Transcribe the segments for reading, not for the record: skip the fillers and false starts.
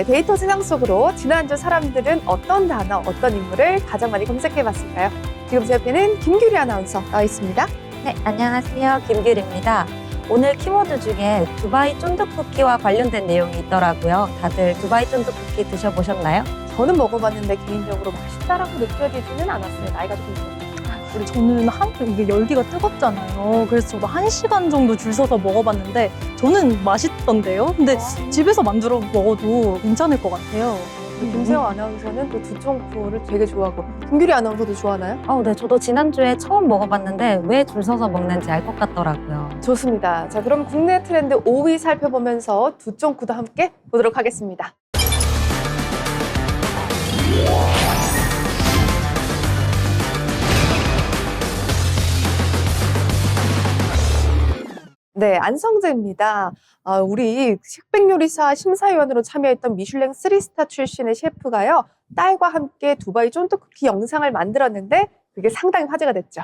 네, 데이터 세상 속으로 지난주 사람들은 어떤 단어, 어떤 인물을 가장 많이 검색해봤을까요? 지금 제 옆에는 김규리 아나운서 나와 있습니다. 네, 안녕하세요. 김규리입니다. 오늘 키워드 중에 두바이 쫀득쿠키와 관련된 내용이 있더라고요. 다들 두바이 쫀득쿠키 드셔보셨나요? 저는 먹어봤는데 개인적으로 맛있다라고 느껴지지는 않았어요. 나이가 좀 있어요. 저는 이게 열기가 뜨겁잖아요. 그래서 저도 1시간 정도 줄 서서 먹어봤는데 저는 맛있던데요. 근데 집에서 만들어 먹어도 괜찮을 것 같아요. 김세영 아나운서는 또 두쫑쿠를 되게 좋아하고 김규리 아나운서도 좋아하나요? 네, 저도 지난주에 처음 먹어봤는데 왜 줄 서서 먹는지 알 것 같더라고요. 좋습니다. 자, 그럼 국내 트렌드 5위 살펴보면서 두쫑쿠도 함께 보도록 하겠습니다. 네, 안성재입니다. 우리 식백요리사 심사위원으로 참여했던 미슐랭 3스타 출신의 셰프가요, 딸과 함께 두바이 쫀득쿠키 영상을 만들었는데 그게 상당히 화제가 됐죠.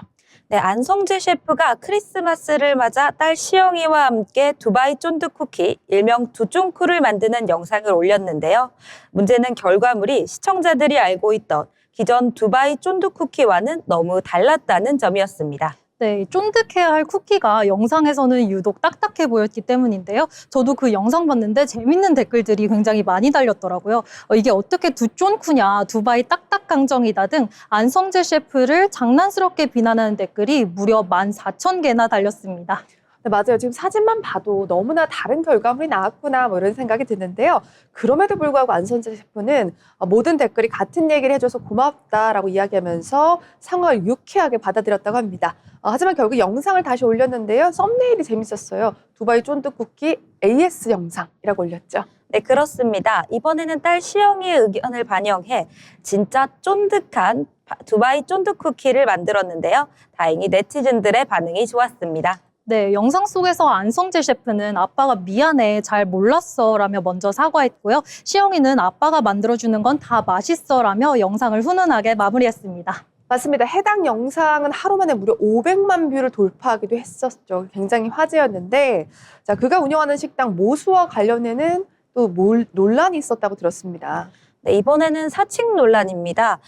네, 안성재 셰프가 크리스마스를 맞아 딸 시영이와 함께 두바이 쫀득쿠키, 일명 두쫑쿠를 만드는 영상을 올렸는데요. 문제는 결과물이 시청자들이 알고 있던 기존 두바이 쫀득쿠키와는 너무 달랐다는 점이었습니다. 네, 쫀득해야 할 쿠키가 영상에서는 유독 딱딱해 보였기 때문인데요. 저도 그 영상 봤는데 재밌는 댓글들이 굉장히 많이 달렸더라고요. 이게 어떻게 두쫀쿠냐, 두바이 딱딱 강정이다 등 안성재 셰프를 장난스럽게 비난하는 댓글이 무려 14,000개나 달렸습니다. 네, 맞아요. 지금 사진만 봐도 너무나 다른 결과물이 나왔구나 이런 생각이 드는데요. 그럼에도 불구하고 안성재 셰프는 모든 댓글이 같은 얘기를 해줘서 고맙다라고 이야기하면서 상황을 유쾌하게 받아들였다고 합니다. 하지만 결국 영상을 다시 올렸는데요. 썸네일이 재밌었어요. 두바이 쫀득쿠키 AS 영상이라고 올렸죠. 네, 그렇습니다. 이번에는 딸 시영이의 의견을 반영해 진짜 쫀득한 두바이 쫀득쿠키를 만들었는데요. 다행히 네티즌들의 반응이 좋았습니다. 네, 영상 속에서 안성재 셰프는 아빠가 미안해, 잘 몰랐어 라며 먼저 사과했고요. 시영이는 아빠가 만들어주는 건 다 맛있어 라며 영상을 훈훈하게 마무리했습니다. 맞습니다. 해당 영상은 하루 만에 무려 500만 뷰를 돌파하기도 했었죠. 굉장히 화제였는데, 자, 그가 운영하는 식당 모수와 관련해는 또 논란이 있었다고 들었습니다. 네, 이번에는 사칭 논란입니다.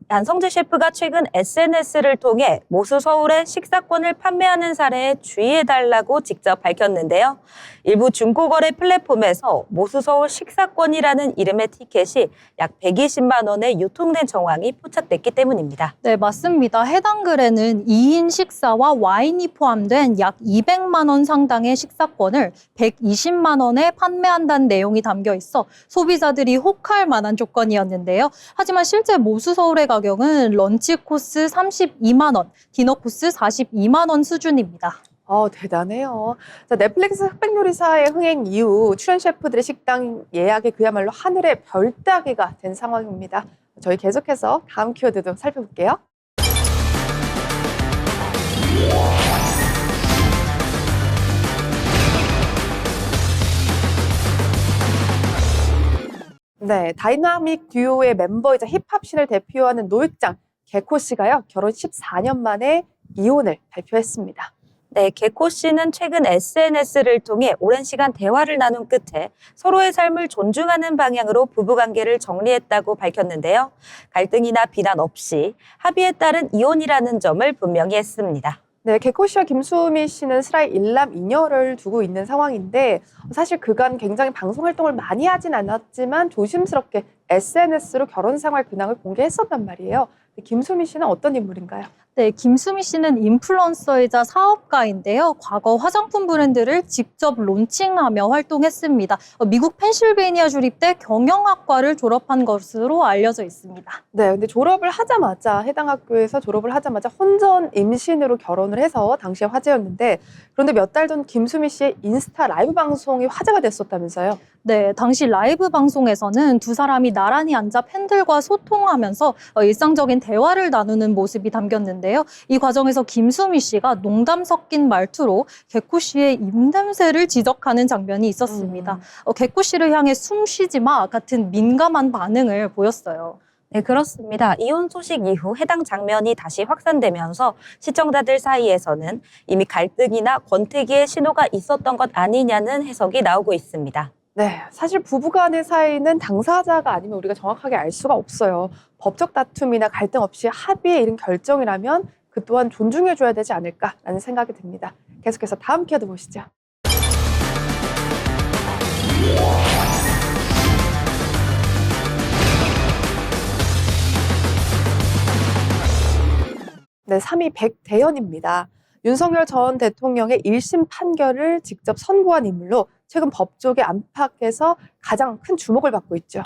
안성재 셰프가 최근 SNS를 통해 모수 서울의 식사권을 판매하는 사례에 주의해달라고 직접 밝혔는데요. 일부 중고거래 플랫폼에서 모수 서울 식사권이라는 이름의 티켓이 약 120만 원에 유통된 정황이 포착됐기 때문입니다. 네, 맞습니다. 해당 글에는 2인 식사와 와인이 포함된 약 200만 원 상당의 식사권을 120만 원에 판매한다는 내용이 담겨 있어 소비자들이 혹할 만한 조건이었는데요. 하지만 실제 모수 서울의 가격은 런치 코스 32만 원, 디너 코스 42만 원 수준입니다. 대단해요. 자, 넷플릭스 흑백요리사의 흥행 이후 출연 셰프들의 식당 예약이 그야말로 하늘의 별 따기가 된 상황입니다. 저희 계속해서 다음 키워드도 살펴볼게요. 네, 다이나믹 듀오의 멤버이자 힙합씬을 대표하는 노익장 개코 씨가요, 결혼 14년 만에 이혼을 발표했습니다. 네, 개코 씨는 최근 SNS를 통해 오랜 시간 대화를 나눈 끝에 서로의 삶을 존중하는 방향으로 부부관계를 정리했다고 밝혔는데요. 갈등이나 비난 없이 합의에 따른 이혼이라는 점을 분명히 했습니다. 네, 개코 씨와 김수미 씨는 슬라이 일남 이녀를 두고 있는 상황인데, 사실 그간 굉장히 방송 활동을 많이 하진 않았지만 조심스럽게 SNS로 결혼 생활 근황을 공개했었단 말이에요. 김수미 씨는 어떤 인물인가요? 네, 김수미 씨는 인플루언서이자 사업가인데요. 과거 화장품 브랜드를 직접 론칭하며 활동했습니다. 미국 펜실베이니아 주립대 경영학과를 졸업한 것으로 알려져 있습니다. 네, 근데 해당 학교에서 졸업을 하자마자 혼전 임신으로 결혼을 해서 당시에 화제였는데, 그런데 몇 달 전 김수미 씨의 인스타 라이브 방송이 화제가 됐었다면서요? 네, 당시 라이브 방송에서는 두 사람이 나란히 앉아 팬들과 소통하면서 일상적인 대화를 나누는 모습이 담겼는데요. 이 과정에서 김수미 씨가 농담 섞인 말투로 개코 씨의 입냄새를 지적하는 장면이 있었습니다. 개코 씨를 향해 숨 쉬지 마 같은 민감한 반응을 보였어요. 네, 그렇습니다. 이혼 소식 이후 해당 장면이 다시 확산되면서 시청자들 사이에서는 이미 갈등이나 권태기의 신호가 있었던 것 아니냐는 해석이 나오고 있습니다. 네, 사실 부부간의 사이는 당사자가 아니면 우리가 정확하게 알 수가 없어요. 법적 다툼이나 갈등 없이 합의에 이른 결정이라면 그 또한 존중해줘야 되지 않을까라는 생각이 듭니다. 계속해서 다음 키워드 보시죠. 네, 3위 백대현입니다. 윤석열 전 대통령의 1심 판결을 직접 선고한 인물로 최근 법조계 안팎에서 가장 큰 주목을 받고 있죠.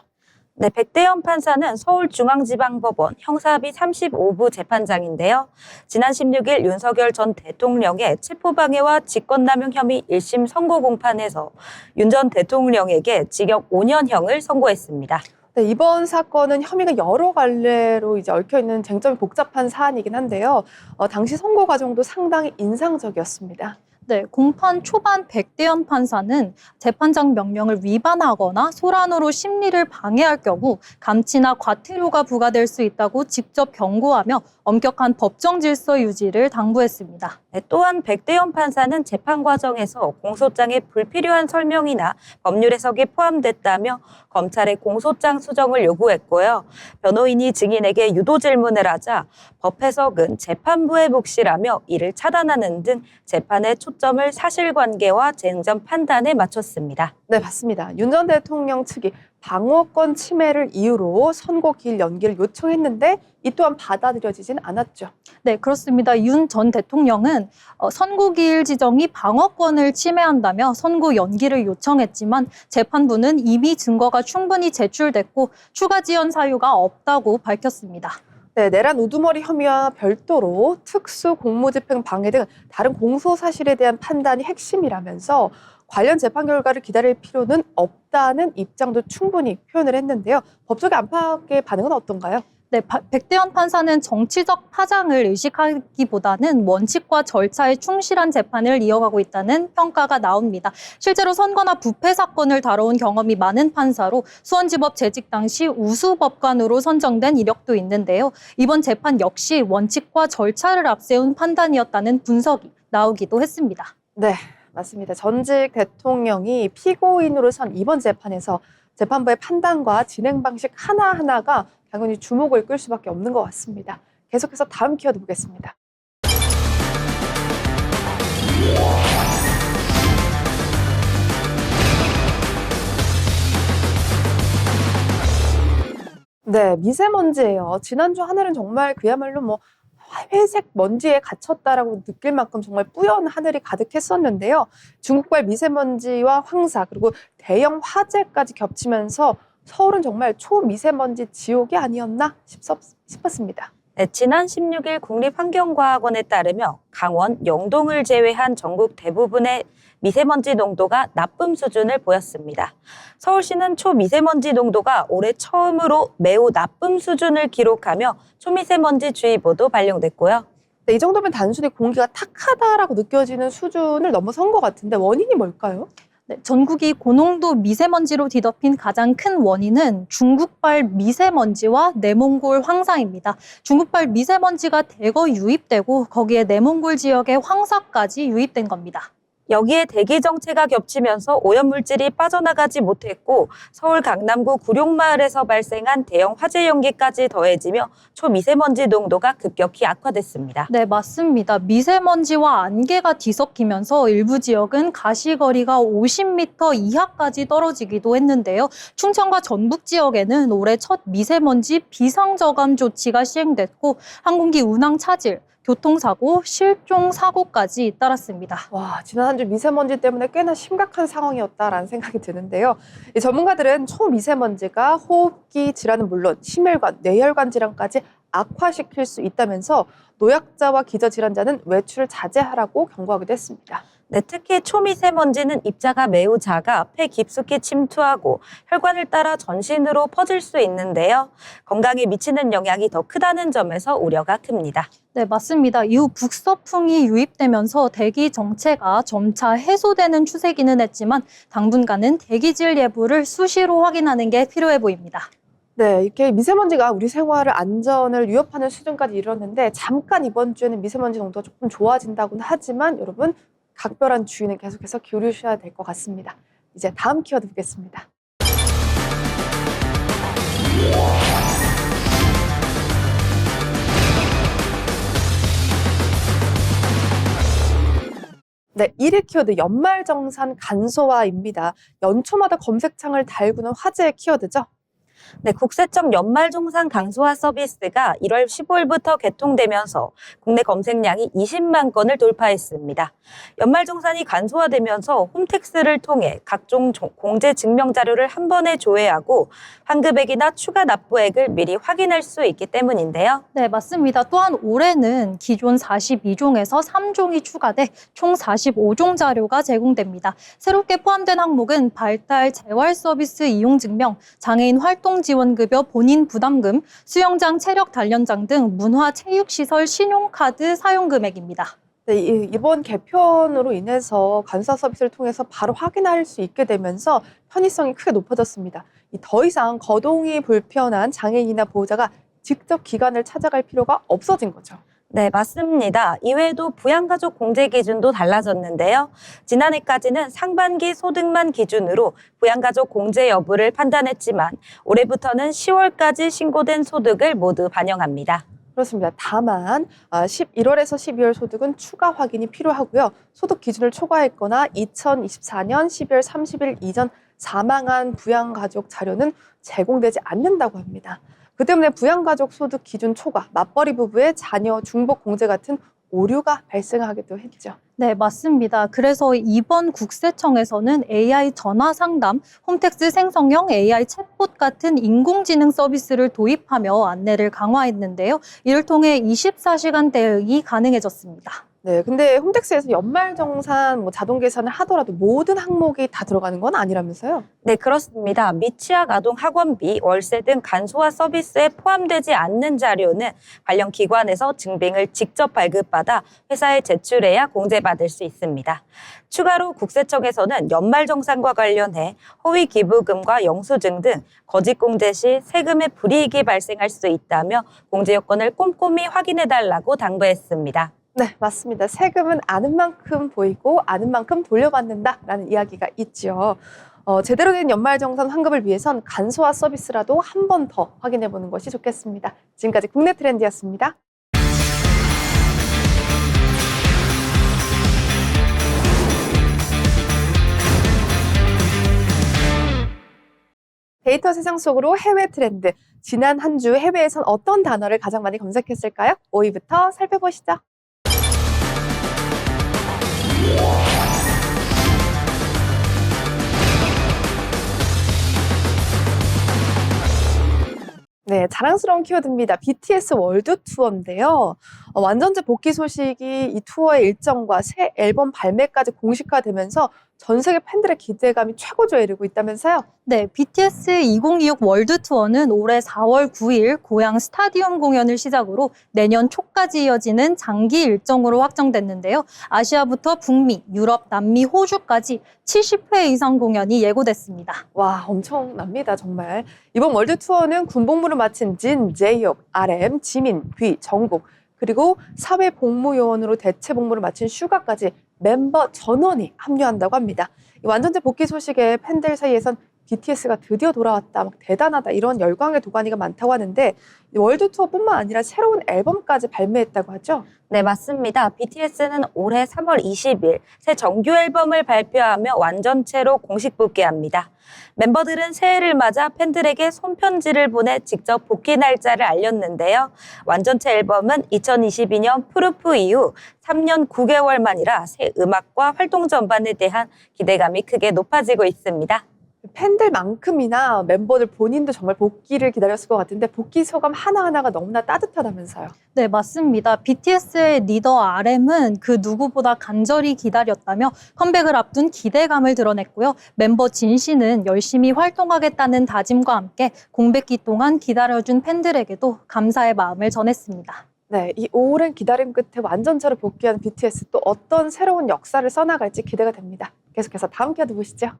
네, 백대현 판사는 서울중앙지방법원 형사비 35부 재판장인데요. 지난 16일 윤석열 전 대통령의 체포방해와 직권남용 혐의 1심 선고 공판에서 윤 전 대통령에게 징역 5년형을 선고했습니다. 네, 이번 사건은 혐의가 여러 갈래로 이제 얽혀있는 쟁점이 복잡한 사안이긴 한데요. 당시 선고 과정도 상당히 인상적이었습니다. 네, 공판 초반 백대현 판사는 재판장 명령을 위반하거나 소란으로 심리를 방해할 경우 감치나 과태료가 부과될 수 있다고 직접 경고하며 엄격한 법정 질서 유지를 당부했습니다. 네, 또한 백대현 판사는 재판 과정에서 공소장에 불필요한 설명이나 법률 해석이 포함됐다며 검찰의 공소장 수정을 요구했고요. 변호인이 증인에게 유도 질문을 하자 법 해석은 재판부의 몫이라며 이를 차단하는 등 재판의 초점을 사실관계와 쟁점 판단에 맞췄습니다. 네, 맞습니다. 윤 전 대통령 측이 방어권 침해를 이유로 선고 기일 연기를 요청했는데 이 또한 받아들여지진 않았죠. 네, 그렇습니다. 윤 전 대통령은 선고기일 지정이 방어권을 침해한다며 선고 연기를 요청했지만 재판부는 이미 증거가 충분히 제출됐고 추가 지연 사유가 없다고 밝혔습니다. 네, 내란 우두머리 혐의와 별도로 특수 공무집행 방해 등 다른 공소 사실에 대한 판단이 핵심이라면서 관련 재판 결과를 기다릴 필요는 없다는 입장도 충분히 표현을 했는데요. 법조계 안팎의 반응은 어떤가요? 네, 백대현 판사는 정치적 파장을 의식하기보다는 원칙과 절차에 충실한 재판을 이어가고 있다는 평가가 나옵니다. 실제로 선거나 부패 사건을 다뤄온 경험이 많은 판사로 수원지법 재직 당시 우수법관으로 선정된 이력도 있는데요. 이번 재판 역시 원칙과 절차를 앞세운 판단이었다는 분석이 나오기도 했습니다. 네, 맞습니다. 전직 대통령이 피고인으로 선 이번 재판에서 재판부의 판단과 진행 방식 하나하나가 당연히 주목을 끌 수밖에 없는 것 같습니다. 계속해서 다음 키워드 보겠습니다. 네, 미세먼지예요. 지난주 하늘은 정말 그야말로 회색 먼지에 갇혔다라고 느낄 만큼 정말 뿌연 하늘이 가득했었는데요. 중국발 미세먼지와 황사 그리고 대형 화재까지 겹치면서 서울은 정말 초미세먼지 지옥이 아니었나 싶었습니다. 네, 지난 16일 국립환경과학원에 따르며 강원, 영동을 제외한 전국 대부분의 미세먼지 농도가 나쁨 수준을 보였습니다. 서울시는 초미세먼지 농도가 올해 처음으로 매우 나쁨 수준을 기록하며 초미세먼지주의보도 발령됐고요. 네, 이 정도면 단순히 공기가 탁하다라고 느껴지는 수준을 넘어선 것 같은데 원인이 뭘까요? 네, 전국이 고농도 미세먼지로 뒤덮인 가장 큰 원인은 중국발 미세먼지와 내몽골 황사입니다. 중국발 미세먼지가 대거 유입되고 거기에 내몽골 지역의 황사까지 유입된 겁니다. 여기에 대기 정체가 겹치면서 오염물질이 빠져나가지 못했고 서울 강남구 구룡마을에서 발생한 대형 화재 연기까지 더해지며 초미세먼지 농도가 급격히 악화됐습니다. 네, 맞습니다. 미세먼지와 안개가 뒤섞이면서 일부 지역은 가시거리가 50m 이하까지 떨어지기도 했는데요. 충청과 전북 지역에는 올해 첫 미세먼지 비상저감 조치가 시행됐고 항공기 운항 차질, 교통사고, 실종 사고까지 잇따랐습니다. 와, 지난 한 주 미세먼지 때문에 꽤나 심각한 상황이었다라는 생각이 드는데요. 이 전문가들은 초미세먼지가 호흡기 질환은 물론 심혈관, 뇌혈관 질환까지 악화시킬 수 있다면서 노약자와 기저질환자는 외출을 자제하라고 경고하기도 했습니다. 네, 특히 초미세먼지는 입자가 매우 작아 폐 깊숙이 침투하고 혈관을 따라 전신으로 퍼질 수 있는데요. 건강에 미치는 영향이 더 크다는 점에서 우려가 큽니다. 네, 맞습니다. 이후 북서풍이 유입되면서 대기 정체가 점차 해소되는 추세기는 했지만 당분간은 대기질 예보를 수시로 확인하는 게 필요해 보입니다. 네, 이렇게 미세먼지가 우리 생활을 안전을 위협하는 수준까지 이르렀는데 잠깐 이번 주에는 미세먼지 농도가 조금 좋아진다고는 하지만 여러분 각별한 주의는 계속해서 기울이셔야 될 것 같습니다. 이제 다음 키워드 보겠습니다. 네, 1위 키워드 연말정산 간소화입니다. 연초마다 검색창을 달구는 화제의 키워드죠. 네, 국세청 연말정산 간소화 서비스가 1월 15일부터 개통되면서 국내 검색량이 20만 건을 돌파했습니다. 연말정산이 간소화되면서 홈택스를 통해 각종 공제 증명 자료를 한 번에 조회하고 환급액이나 추가 납부액을 미리 확인할 수 있기 때문인데요. 네, 맞습니다. 또한 올해는 기존 42종에서 3종이 추가돼 총 45종 자료가 제공됩니다. 새롭게 포함된 항목은 발달 재활 서비스 이용 증명, 장애인 활동 지원급여 본인 부담금, 수영장 체력 단련장 등 문화체육시설 신용카드 사용 금액입니다. 네, 이번 개편으로 인해서 간소화 서비스를 통해서 바로 확인할 수 있게 되면서 편의성이 크게 높아졌습니다. 더 이상 거동이 불편한 장애인이나 보호자가 직접 기관을 찾아갈 필요가 없어진 거죠. 네, 맞습니다. 이외에도 부양가족 공제 기준도 달라졌는데요. 지난해까지는 상반기 소득만 기준으로 부양가족 공제 여부를 판단했지만 올해부터는 10월까지 신고된 소득을 모두 반영합니다. 그렇습니다. 다만 1월에서 12월 소득은 추가 확인이 필요하고요. 소득 기준을 초과했거나 2024년 12월 30일 이전 사망한 부양가족 자료는 제공되지 않는다고 합니다. 그 때문에 부양가족 소득 기준 초과, 맞벌이 부부의 자녀 중복 공제 같은 오류가 발생하기도 했죠. 네, 맞습니다. 그래서 이번 국세청에서는 AI 전화 상담, 홈택스 생성형 AI 챗봇 같은 인공지능 서비스를 도입하며 안내를 강화했는데요. 이를 통해 24시간 대응이 가능해졌습니다. 네, 근데 홈택스에서 연말정산 자동 계산을 하더라도 모든 항목이 다 들어가는 건 아니라면서요? 네, 그렇습니다. 미취학 아동 학원비, 월세 등 간소화 서비스에 포함되지 않는 자료는 관련 기관에서 증빙을 직접 발급받아 회사에 제출해야 공제받을 수 있습니다. 추가로 국세청에서는 연말정산과 관련해 허위 기부금과 영수증 등 거짓 공제 시 세금의 불이익이 발생할 수 있다며 공제 요건을 꼼꼼히 확인해달라고 당부했습니다. 네, 맞습니다. 세금은 아는 만큼 보이고 아는 만큼 돌려받는다라는 이야기가 있죠. 제대로 된 연말정산 환급을 위해선 간소화 서비스라도 한 번 더 확인해보는 것이 좋겠습니다. 지금까지 국내 트렌드였습니다. 데이터 세상 속으로 해외 트렌드. 지난 한 주 해외에선 어떤 단어를 가장 많이 검색했을까요? 5위부터 살펴보시죠. 네, 자랑스러운 키워드입니다. BTS 월드 투어인데요. 완전체 복귀 소식이 이 투어의 일정과 새 앨범 발매까지 공식화되면서 전 세계 팬들의 기대감이 최고조에 이르고 있다면서요? 네, BTS 2026 월드 투어는 올해 4월 9일 고양 스타디움 공연을 시작으로 내년 초까지 이어지는 장기 일정으로 확정됐는데요. 아시아부터 북미, 유럽, 남미, 호주까지 70회 이상 공연이 예고됐습니다. 와, 엄청납니다, 정말. 이번 월드 투어는 군복무를 마친 진, 제이홉, RM, 지민, 뷔, 정국, 그리고 사회복무요원으로 대체 복무를 마친 슈가까지 멤버 전원이 합류한다고 합니다. 이 완전체 복귀 소식에 팬들 사이에선 BTS가 드디어 돌아왔다, 막 대단하다 이런 열광의 도가니가 많다고 하는데 월드 투어뿐만 아니라 새로운 앨범까지 발매했다고 하죠? 네, 맞습니다. BTS는 올해 3월 20일 새 정규 앨범을 발표하며 완전체로 공식 복귀합니다. 멤버들은 새해를 맞아 팬들에게 손편지를 보내 직접 복귀 날짜를 알렸는데요. 완전체 앨범은 2022년 프루프 이후 3년 9개월 만이라 새 음악과 활동 전반에 대한 기대감이 크게 높아지고 있습니다. 팬들만큼이나 멤버들 본인도 정말 복귀를 기다렸을 것 같은데 복귀 소감 하나하나가 너무나 따뜻하다면서요. 네, 맞습니다. BTS의 리더 RM은 그 누구보다 간절히 기다렸다며 컴백을 앞둔 기대감을 드러냈고요. 멤버 진 씨는 열심히 활동하겠다는 다짐과 함께 공백기 동안 기다려준 팬들에게도 감사의 마음을 전했습니다. 네, 이 오랜 기다림 끝에 완전체로 복귀한 BTS 또 어떤 새로운 역사를 써나갈지 기대가 됩니다. 계속해서 다음 키워드 보시죠.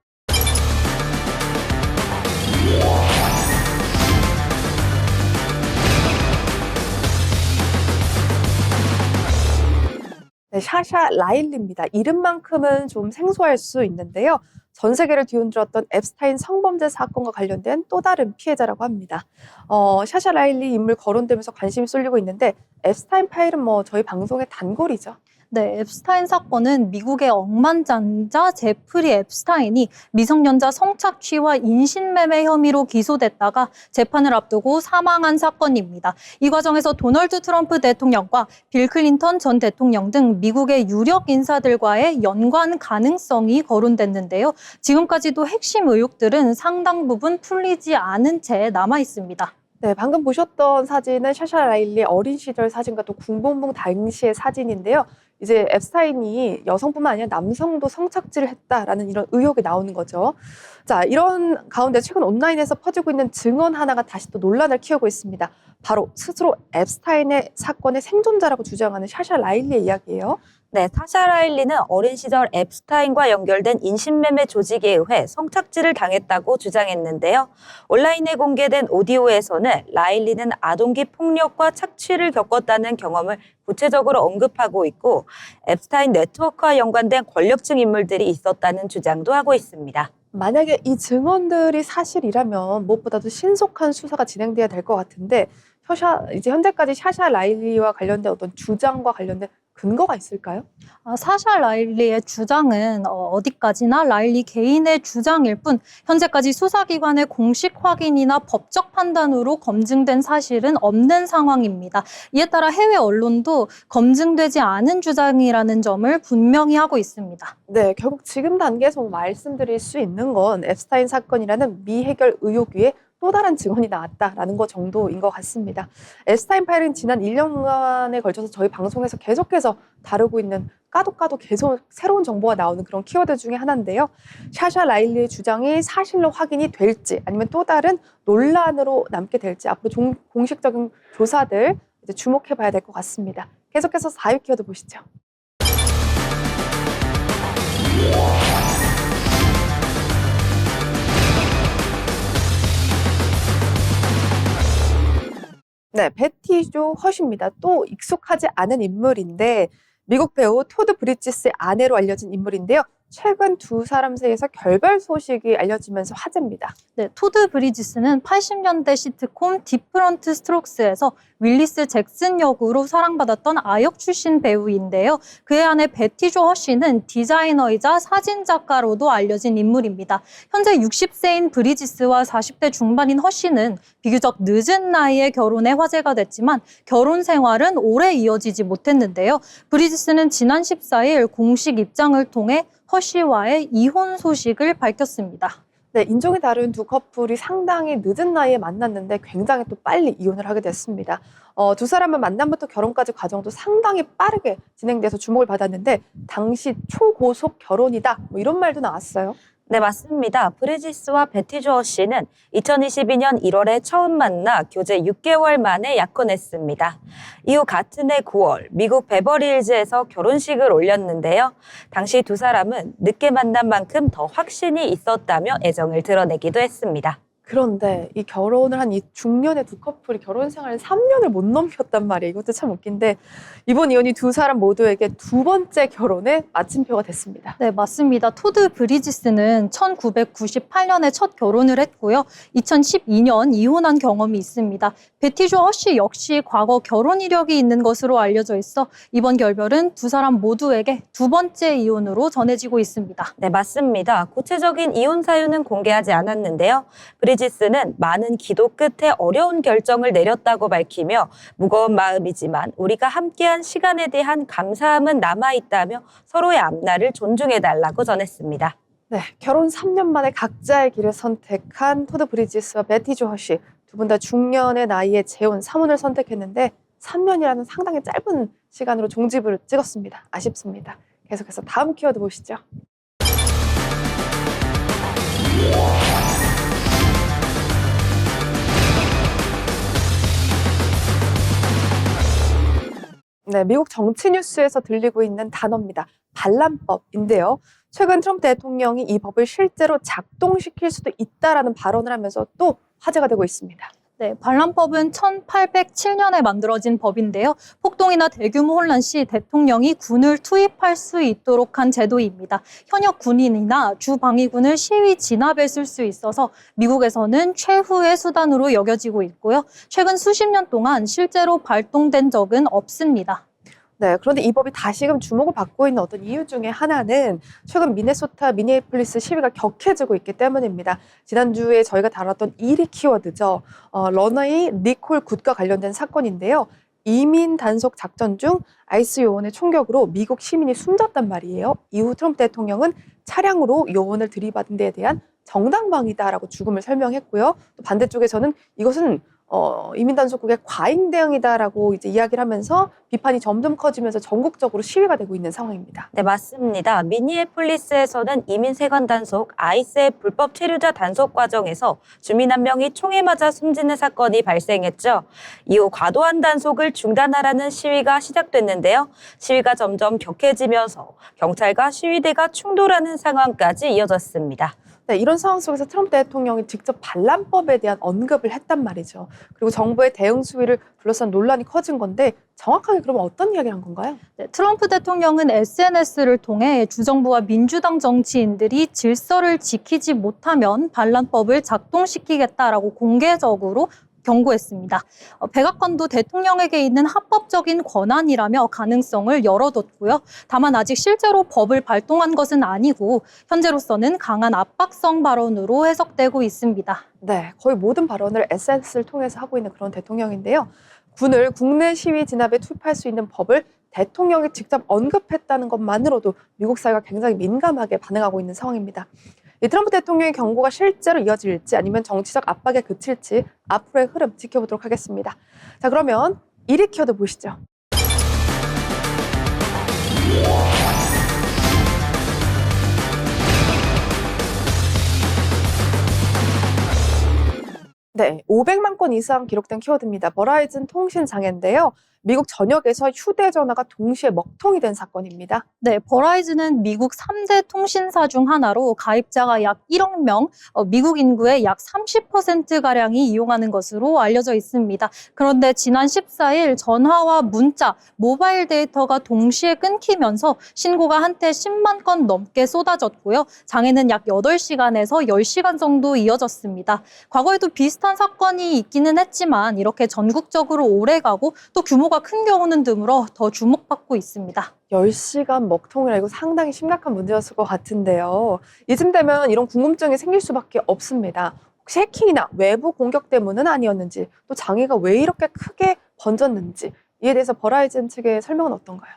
네, 샤샤 라일리입니다. 이름만큼은 좀 생소할 수 있는데요. 전 세계를 뒤흔들었던 앱스타인 성범죄 사건과 관련된 또 다른 피해자라고 합니다. 샤샤 라일리 인물 거론되면서 관심이 쏠리고 있는데 앱스타인 파일은 저희 방송의 단골이죠. 네, 앱스타인 사건은 미국의 억만장자 제프리 앱스타인이 미성년자 성착취와 인신매매 혐의로 기소됐다가 재판을 앞두고 사망한 사건입니다. 이 과정에서 도널드 트럼프 대통령과 빌 클린턴 전 대통령 등 미국의 유력 인사들과의 연관 가능성이 거론됐는데요. 지금까지도 핵심 의혹들은 상당 부분 풀리지 않은 채 남아 있습니다. 네, 방금 보셨던 사진은 샤샤 라일리의 어린 시절 사진과 또 군복무 당시의 사진인데요. 이제 앱스타인이 여성뿐만 아니라 남성도 성착취를 했다라는 이런 의혹이 나오는 거죠. 자, 이런 가운데 최근 온라인에서 퍼지고 있는 증언 하나가 다시 또 논란을 키우고 있습니다. 바로 스스로 앱스타인의 사건의 생존자라고 주장하는 샤샤 라일리의 이야기예요. 네, 사샤 라일리는 어린 시절 앱스타인과 연결된 인신매매 조직에 의해 성착취를 당했다고 주장했는데요. 온라인에 공개된 오디오에서는 라일리는 아동기 폭력과 착취를 겪었다는 경험을 구체적으로 언급하고 있고 앱스타인 네트워크와 연관된 권력층 인물들이 있었다는 주장도 하고 있습니다. 만약에 이 증언들이 사실이라면 무엇보다도 신속한 수사가 진행돼야 될 것 같은데 이제 현재까지 샤샤 라일리와 관련된 어떤 주장과 관련된 근거가 있을까요? 사샤 라일리의 주장은 어디까지나 라일리 개인의 주장일 뿐 현재까지 수사기관의 공식 확인이나 법적 판단으로 검증된 사실은 없는 상황입니다. 이에 따라 해외 언론도 검증되지 않은 주장이라는 점을 분명히 하고 있습니다. 네, 결국 지금 단계에서 말씀드릴 수 있는 건 앱스타인 사건이라는 미해결 의혹 위에 또 다른 증언이 나왔다라는 것 정도인 것 같습니다. 앱스타인 파일은 지난 1년간에 걸쳐서 저희 방송에서 계속해서 다루고 있는 까도 계속 새로운 정보가 나오는 그런 키워드 중에 하나인데요. 샤샤 라일리의 주장이 사실로 확인이 될지 아니면 또 다른 논란으로 남게 될지 앞으로 공식적인 조사들 이제 주목해 봐야 될 것 같습니다. 계속해서 4위 키워드 보시죠. 네, 베티 조 헛입니다. 또 익숙하지 않은 인물인데 미국 배우 토드 브리지스의 아내로 알려진 인물인데요. 최근 두 사람 사이에서 결별 소식이 알려지면서 화제입니다. 네, 토드 브리지스는 80년대 시트콤 디프런트 스트록스에서 윌리스 잭슨 역으로 사랑받았던 아역 출신 배우인데요. 그의 아내 베티 조 허쉬는 디자이너이자 사진작가로도 알려진 인물입니다. 현재 60세인 브리지스와 40대 중반인 허쉬는 비교적 늦은 나이에 결혼해 화제가 됐지만 결혼 생활은 오래 이어지지 못했는데요. 브리지스는 지난 14일 공식 입장을 통해 허쉬와의 이혼 소식을 밝혔습니다. 네, 인종이 다른 두 커플이 상당히 늦은 나이에 만났는데 굉장히 또 빨리 이혼을 하게 됐습니다. 두 사람은 만남부터 결혼까지 과정도 상당히 빠르게 진행돼서 주목을 받았는데 당시 초고속 결혼이다 이런 말도 나왔어요. 네, 맞습니다. 브리지스와 베티 조 허쉬는 2022년 1월에 처음 만나 교제 6개월 만에 약혼했습니다. 이후 같은 해 9월 미국 베버리힐즈에서 결혼식을 올렸는데요. 당시 두 사람은 늦게 만난 만큼 더 확신이 있었다며 애정을 드러내기도 했습니다. 그런데 이 결혼을 한 이 중년의 두 커플이 결혼 생활을 3년을 못 넘겼단 말이에요. 이것도 참 웃긴데 이번 이혼이 두 사람 모두에게 두 번째 결혼의 마침표가 됐습니다. 네, 맞습니다. 토드 브리지스는 1998년에 첫 결혼을 했고요. 2012년 이혼한 경험이 있습니다. 베티 조 허쉬 역시 과거 결혼 이력이 있는 것으로 알려져 있어 이번 결별은 두 사람 모두에게 두 번째 이혼으로 전해지고 있습니다. 네, 맞습니다. 구체적인 이혼 사유는 공개하지 않았는데요. 브리지스는 많은 기도 끝에 어려운 결정을 내렸다고 밝히며 무거운 마음이지만 우리가 함께한 시간에 대한 감사함은 남아있다며 서로의 앞날을 존중해달라고 전했습니다. 네, 결혼 3년 만에 각자의 길을 선택한 토드 브리지스와 베티 조 허쉬 두 분 다 중년의 나이에 재혼 3혼을 선택했는데 3년이라는 상당히 짧은 시간으로 종집을 찍었습니다. 아쉽습니다. 계속해서 다음 키워드 보시죠. 네, 미국 정치 뉴스에서 들리고 있는 단어입니다. 반란법인데요. 최근 트럼프 대통령이 이 법을 실제로 작동시킬 수도 있다라는 발언을 하면서 또 화제가 되고 있습니다. 네, 반란법은 1807년에 만들어진 법인데요. 폭동이나 대규모 혼란 시 대통령이 군을 투입할 수 있도록 한 제도입니다. 현역 군인이나 주방위군을 시위 진압에 쓸 수 있어서 미국에서는 최후의 수단으로 여겨지고 있고요. 최근 수십 년 동안 실제로 발동된 적은 없습니다. 네, 그런데 이 법이 다시금 주목을 받고 있는 어떤 이유 중에 하나는 최근 미네소타 미니애폴리스 시위가 격해지고 있기 때문입니다. 지난주에 저희가 다뤘던 1위 키워드죠. 러너의 니콜 굿과 관련된 사건인데요. 이민 단속 작전 중 아이스 요원의 총격으로 미국 시민이 숨졌단 말이에요. 이후 트럼프 대통령은 차량으로 요원을 들이받은 데에 대한 정당방위다라고 죽음을 설명했고요. 또 반대쪽에서는 이것은 이민 단속국의 과잉 대응이다라고 이제 이야기를 하면서 비판이 점점 커지면서 전국적으로 시위가 되고 있는 상황입니다. 네, 맞습니다. 미니애폴리스에서는 이민 세관 단속, 아이스의 불법 체류자 단속 과정에서 주민 한 명이 총에 맞아 숨지는 사건이 발생했죠. 이후 과도한 단속을 중단하라는 시위가 시작됐는데요. 시위가 점점 격해지면서 경찰과 시위대가 충돌하는 상황까지 이어졌습니다. 네, 이런 상황 속에서 트럼프 대통령이 직접 반란법에 대한 언급을 했단 말이죠. 그리고 정부의 대응 수위를 둘러싼 논란이 커진 건데 정확하게 그러면 어떤 이야기를 한 건가요? 네, 트럼프 대통령은 SNS를 통해 주정부와 민주당 정치인들이 질서를 지키지 못하면 반란법을 작동시키겠다라고 공개적으로 경고했습니다. 백악관도 대통령에게 있는 합법적인 권한이라며 가능성을 열어뒀고요. 다만 아직 실제로 법을 발동한 것은 아니고 현재로서는 강한 압박성 발언으로 해석되고 있습니다. 네, 거의 모든 발언을 SNS를 통해서 하고 있는 그런 대통령인데요. 군을 국내 시위 진압에 투입할 수 있는 법을 대통령이 직접 언급했다는 것만으로도 미국 사회가 굉장히 민감하게 반응하고 있는 상황입니다. 이 트럼프 대통령의 경고가 실제로 이어질지 아니면 정치적 압박에 그칠지 앞으로의 흐름 지켜보도록 하겠습니다. 자, 그러면 1위 키워드 보시죠. 네, 500만 건 이상 기록된 키워드입니다. 버라이즌 통신 장애인데요. 미국 전역에서 휴대전화가 동시에 먹통이 된 사건입니다. 네, 버라이즌은 미국 3대 통신사 중 하나로 가입자가 약 1억 명, 미국 인구의 약 30%가량이 이용하는 것으로 알려져 있습니다. 그런데 지난 14일 전화와 문자, 모바일 데이터가 동시에 끊기면서 신고가 한때 10만 건 넘게 쏟아졌고요. 장애는 약 8시간에서 10시간 정도 이어졌습니다. 과거에도 비슷한 사건이 있기는 했지만 이렇게 전국적으로 오래가고 또 규모가 큰 경우는 드물어 더 주목받고 있습니다. 10시간 먹통이라 이거 상당히 심각한 문제였을 것 같은데요. 이쯤 되면 이런 궁금증이 생길 수밖에 없습니다. 혹시 해킹이나 외부 공격 때문은 아니었는지, 또 장애가 왜 이렇게 크게 번졌는지 이에 대해서 버라이즌 측의 설명은 어떤가요?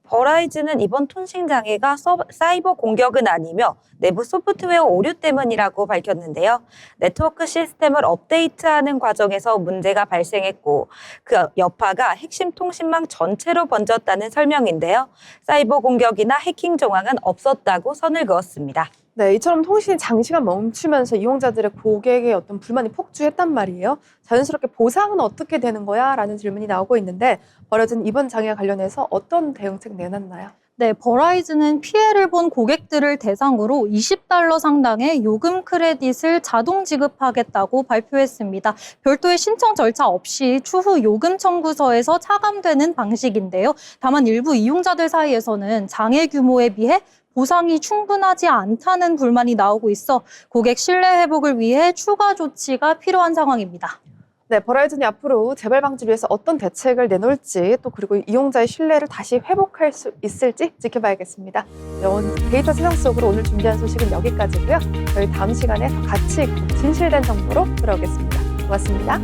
버라이즌은 이번 통신 장애가 사이버 공격은 아니며 내부 소프트웨어 오류 때문이라고 밝혔는데요. 네트워크 시스템을 업데이트하는 과정에서 문제가 발생했고 그 여파가 핵심 통신망 전체로 번졌다는 설명인데요. 사이버 공격이나 해킹 정황은 없었다고 선을 그었습니다. 네, 이처럼 통신이 장시간 멈추면서 이용자들의 고객의 어떤 불만이 폭주했단 말이에요. 자연스럽게 보상은 어떻게 되는 거야? 라는 질문이 나오고 있는데 버라이즌 이번 장애와 관련해서 어떤 대응책 내놨나요? 네, 버라이즌은 피해를 본 고객들을 대상으로 $20 상당의 요금 크레딧을 자동 지급하겠다고 발표했습니다. 별도의 신청 절차 없이 추후 요금 청구서에서 차감되는 방식인데요. 다만 일부 이용자들 사이에서는 장애 규모에 비해 보상이 충분하지 않다는 불만이 나오고 있어 고객 신뢰 회복을 위해 추가 조치가 필요한 상황입니다. 네, 버라이즌이 앞으로 재발 방지를 위해서 어떤 대책을 내놓을지 또 그리고 이용자의 신뢰를 다시 회복할 수 있을지 지켜봐야겠습니다. 네, 오늘 데이터 세상 속으로 오늘 준비한 소식은 여기까지고요. 저희 다음 시간에 더 가치 있고 진실된 정보로 돌아오겠습니다. 고맙습니다.